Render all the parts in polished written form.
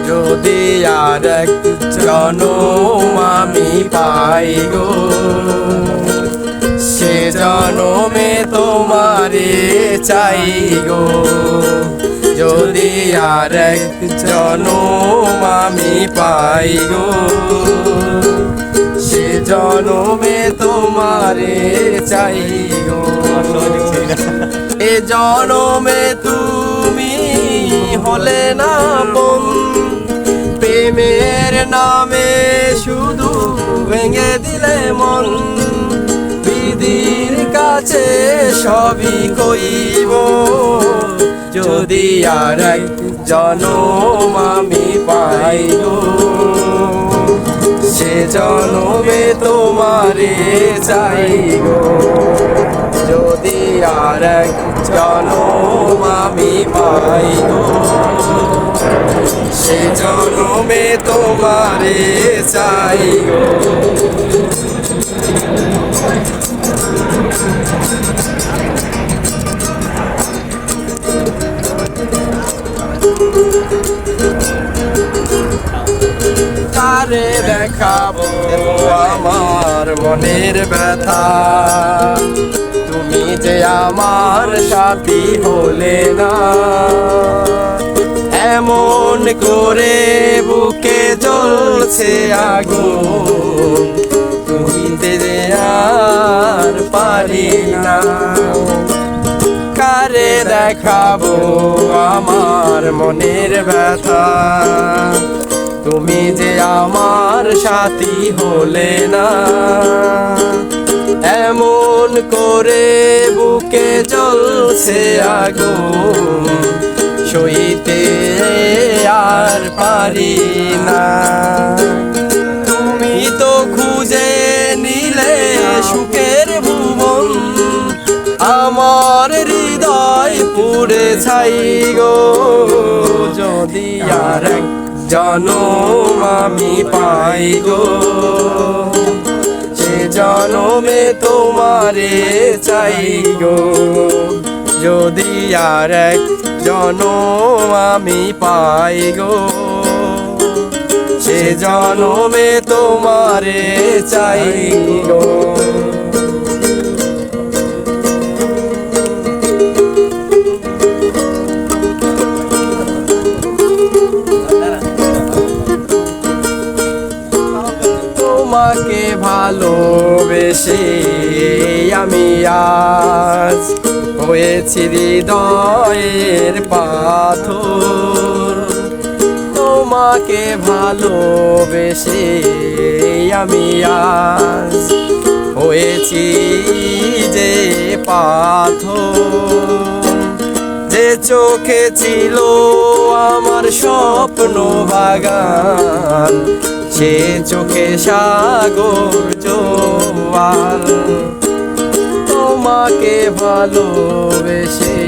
যদি আর এক জনম আমি পাই গো, সে জনমে তোমারে চাই গো। যদি আর এক জনম আমি পাই গো, সে জনমে তোমারে চাই গো। এ জনমে তুমি হলে না আপন, প্রেমের নামে শুধু ভেঙে দিলে মন। বিধির কাছে সবই কইব, যদি আর এক জনম আমি পাই গো, সে জনমে তোমারে চাই গো। যদি আর এক জনম আমি পাই গো, সে জনমে তোমারে চাই গো। কারে দেখাবো আমার মনের ব্যথা, তুমি যে আমার সাথী হলে না। এমন করে বুকে জ্বলছে আগুন, তুমি যে আর পারি না। কারে দেখাবো আমার মনের ব্যথা, তুমি যে আমার সাথী হলে না। এমন করে বুকে জ্বলছে আগুন, সইতে আর পারি না। তুমি তো খুঁজে নিলে সুখের ভুবন, আমার হৃদয় পুড়ে ছাই গো। যদি আর এক জনম আমি পাই গো, সে জনমে তোমারে চাই গো। যদি আর এক জনম আমি পাই গো, সে জনমে তোমারে চাই গো। তোমাকে ভালোবেসে আমি আজ হয়েছি হৃদয়ের পাথর। তোমাকে ভালোবেসে আমি আজ হয়েছি যে পাথর। যে চোখে ছিল আমার স্বপ্ন বাগান, সে চোখে সাগর জোয়ার। তোমাকে ভালোবেসে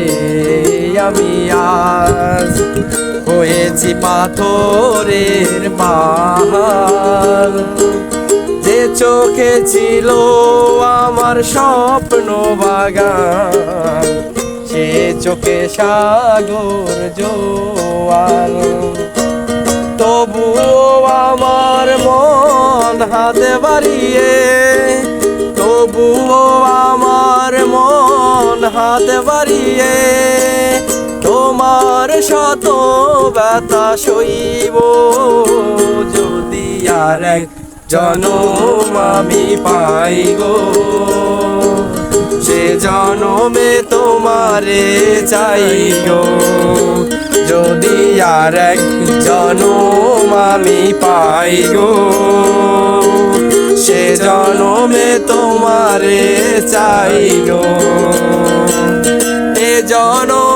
আমি আজ হয়েছি পাথরের পাহাড়। যে চোখে ছিল আমার স্বপ্ন বাগান, সে চোখে সাগর জোয়ার। তবুও আমার মন হাতে বাড়িয়ে, তবুও আমার মন হাতে বাড়িয়ে, তোমার শত ব্যথা সইব। যদি আর এক জনম আমি পাই গো, সে জনমে তোমারে চাই গো। যদি আর এক জনম আমি পাই গো, সে জনমে তোমারে চাই গো। এ জনম